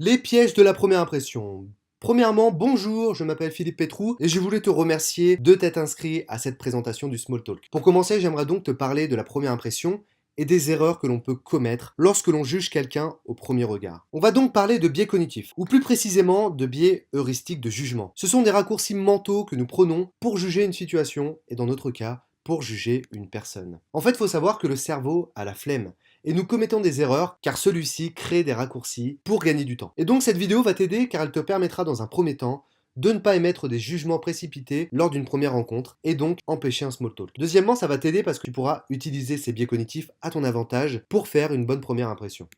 Les pièges de la première impression. Premièrement, bonjour, je m'appelle Philippe Pétrou et je voulais te remercier de t'être inscrit à cette présentation du Small Talk. Pour commencer, j'aimerais donc te parler de la première impression et des erreurs que l'on peut commettre lorsque l'on juge quelqu'un au premier regard. On va donc parler de biais cognitifs, ou plus précisément de biais heuristiques de jugement. Ce sont des raccourcis mentaux que nous prenons pour juger une situation et dans notre cas, pour juger une personne. En fait, il faut savoir que le cerveau a la flemme et nous commettons des erreurs car celui-ci crée des raccourcis pour gagner du temps. Et donc cette vidéo va t'aider car elle te permettra dans un premier temps de ne pas émettre des jugements précipités lors d'une première rencontre et donc empêcher un small talk. Deuxièmement, ça va t'aider parce que tu pourras utiliser ces biais cognitifs à ton avantage pour faire une bonne première impression.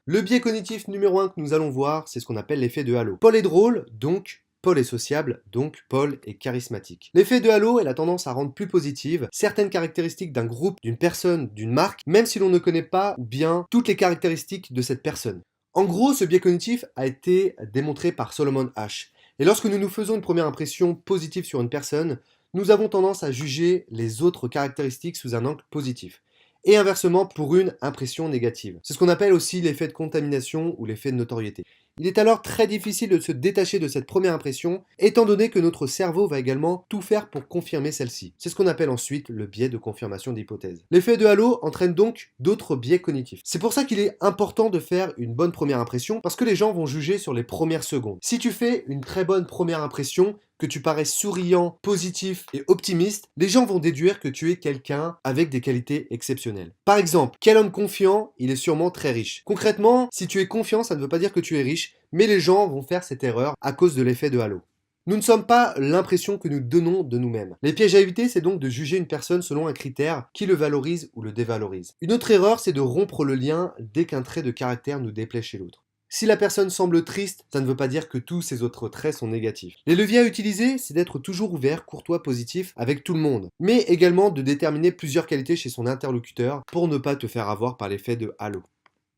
Le biais cognitif numéro 1 que nous allons voir, c'est ce qu'on appelle l'effet de halo. Paul est drôle, donc Paul est sociable, donc Paul est charismatique. L'effet de halo est la tendance à rendre plus positive certaines caractéristiques d'un groupe, d'une personne, d'une marque, même si l'on ne connaît pas ou bien toutes les caractéristiques de cette personne. En gros, ce biais cognitif a été démontré par Solomon Asch. Et lorsque nous nous faisons une première impression positive sur une personne, nous avons tendance à juger les autres caractéristiques sous un angle positif. Et inversement pour une impression négative. C'est ce qu'on appelle aussi l'effet de contamination ou l'effet de notoriété. Il est alors très difficile de se détacher de cette première impression, étant donné que notre cerveau va également tout faire pour confirmer celle-ci. C'est ce qu'on appelle ensuite le biais de confirmation d'hypothèse. L'effet de halo entraîne donc d'autres biais cognitifs. C'est pour ça qu'il est important de faire une bonne première impression, parce que les gens vont juger sur les premières secondes. Si tu fais une très bonne première impression, que tu parais souriant, positif et optimiste, les gens vont déduire que tu es quelqu'un avec des qualités exceptionnelles. Par exemple, quel homme confiant, il est sûrement très riche. Concrètement, si tu es confiant, ça ne veut pas dire que tu es riche, mais les gens vont faire cette erreur à cause de l'effet de halo. Nous ne sommes pas l'impression que nous donnons de nous-mêmes. Les pièges à éviter, c'est donc de juger une personne selon un critère qui le valorise ou le dévalorise. Une autre erreur, c'est de rompre le lien dès qu'un trait de caractère nous déplaît chez l'autre. Si la personne semble triste, ça ne veut pas dire que tous ses autres traits sont négatifs. Les leviers à utiliser, c'est d'être toujours ouvert, courtois, positif avec tout le monde, mais également de déterminer plusieurs qualités chez son interlocuteur pour ne pas te faire avoir par l'effet de halo.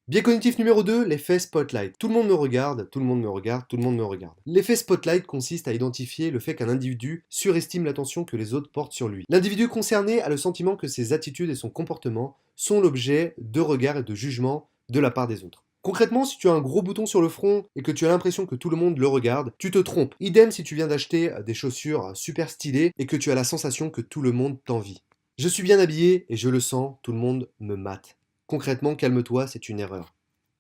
Biais cognitif numéro 2, l'effet spotlight. Tout le monde me regarde, tout le monde me regarde, tout le monde me regarde. L'effet spotlight consiste à identifier le fait qu'un individu surestime l'attention que les autres portent sur lui. L'individu concerné a le sentiment que ses attitudes et son comportement sont l'objet de regards et de jugements de la part des autres. Concrètement, si tu as un gros bouton sur le front et que tu as l'impression que tout le monde le regarde, tu te trompes. Idem si tu viens d'acheter des chaussures super stylées et que tu as la sensation que tout le monde t'envie. Je suis bien habillé et je le sens, tout le monde me mate. Concrètement, calme-toi, c'est une erreur.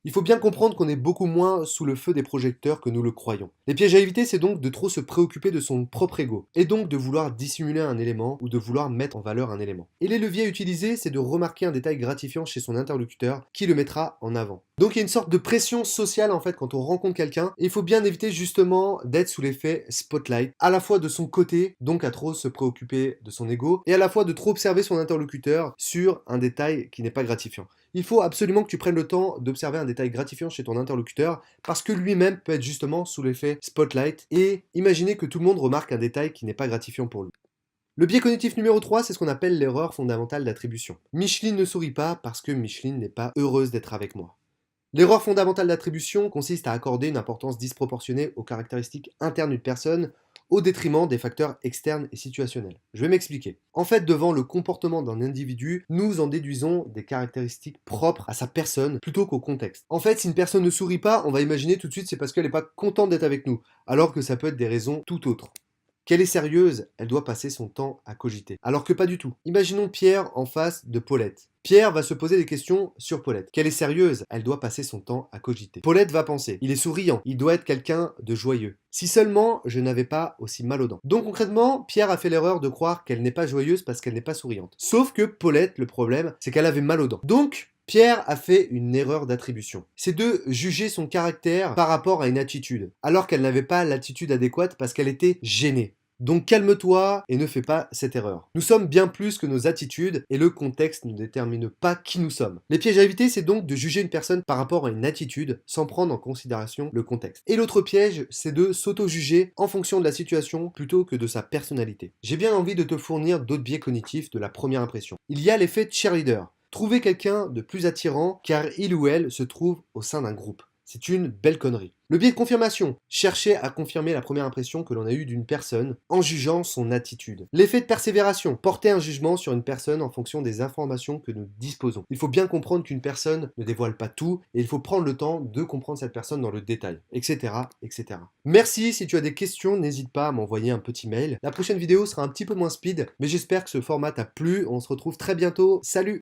Il faut bien comprendre qu'on est beaucoup moins sous le feu des projecteurs que nous le croyons. Les pièges à éviter, c'est donc de trop se préoccuper de son propre ego, et donc de vouloir dissimuler un élément ou de vouloir mettre en valeur un élément. Et les leviers à utiliser, c'est de remarquer un détail gratifiant chez son interlocuteur qui le mettra en avant. Donc il y a une sorte de pression sociale en fait quand on rencontre quelqu'un, et il faut bien éviter justement d'être sous l'effet spotlight, à la fois de son côté, donc à trop se préoccuper de son ego, et à la fois de trop observer son interlocuteur sur un détail qui n'est pas gratifiant. Il faut absolument que tu prennes le temps d'observer un détail gratifiant chez ton interlocuteur parce que lui-même peut être justement sous l'effet spotlight et imaginer que tout le monde remarque un détail qui n'est pas gratifiant pour lui. Le biais cognitif numéro 3, c'est ce qu'on appelle l'erreur fondamentale d'attribution. Micheline ne sourit pas parce que Micheline n'est pas heureuse d'être avec moi. L'erreur fondamentale d'attribution consiste à accorder une importance disproportionnée aux caractéristiques internes d'une personne au détriment des facteurs externes et situationnels. Je vais m'expliquer. En fait, devant le comportement d'un individu, nous en déduisons des caractéristiques propres à sa personne plutôt qu'au contexte. En fait, si une personne ne sourit pas, on va imaginer tout de suite c'est parce qu'elle n'est pas contente d'être avec nous, alors que ça peut être des raisons tout autres. Qu'elle est sérieuse, elle doit passer son temps à cogiter. Alors que pas du tout. Imaginons Pierre en face de Paulette. Pierre va se poser des questions sur Paulette. Qu'elle est sérieuse, elle doit passer son temps à cogiter. Paulette va penser, il est souriant, il doit être quelqu'un de joyeux. Si seulement je n'avais pas aussi mal aux dents. Donc concrètement, Pierre a fait l'erreur de croire qu'elle n'est pas joyeuse parce qu'elle n'est pas souriante. Sauf que Paulette, le problème, c'est qu'elle avait mal aux dents. Donc, Pierre a fait une erreur d'attribution. C'est de juger son caractère par rapport à une attitude, alors qu'elle n'avait pas l'attitude adéquate parce qu'elle était gênée. Donc calme-toi et ne fais pas cette erreur. Nous sommes bien plus que nos attitudes et le contexte ne détermine pas qui nous sommes. Les pièges à éviter, c'est donc de juger une personne par rapport à une attitude sans prendre en considération le contexte. Et l'autre piège, c'est de s'auto-juger en fonction de la situation plutôt que de sa personnalité. J'ai bien envie de te fournir d'autres biais cognitifs de la première impression. Il y a l'effet cheerleader. Trouver quelqu'un de plus attirant car il ou elle se trouve au sein d'un groupe. c'est une belle connerie. Le biais de confirmation. Chercher à confirmer la première impression que l'on a eue d'une personne en jugeant son attitude. L'effet de persévération. Porter un jugement sur une personne en fonction des informations que nous disposons. Il faut bien comprendre qu'une personne ne dévoile pas tout et il faut prendre le temps de comprendre cette personne dans le détail, etc., etc. Merci, si tu as des questions, n'hésite pas à m'envoyer un petit mail. La prochaine vidéo sera un petit peu moins speed, mais j'espère que ce format t'a plu. On se retrouve très bientôt. Salut!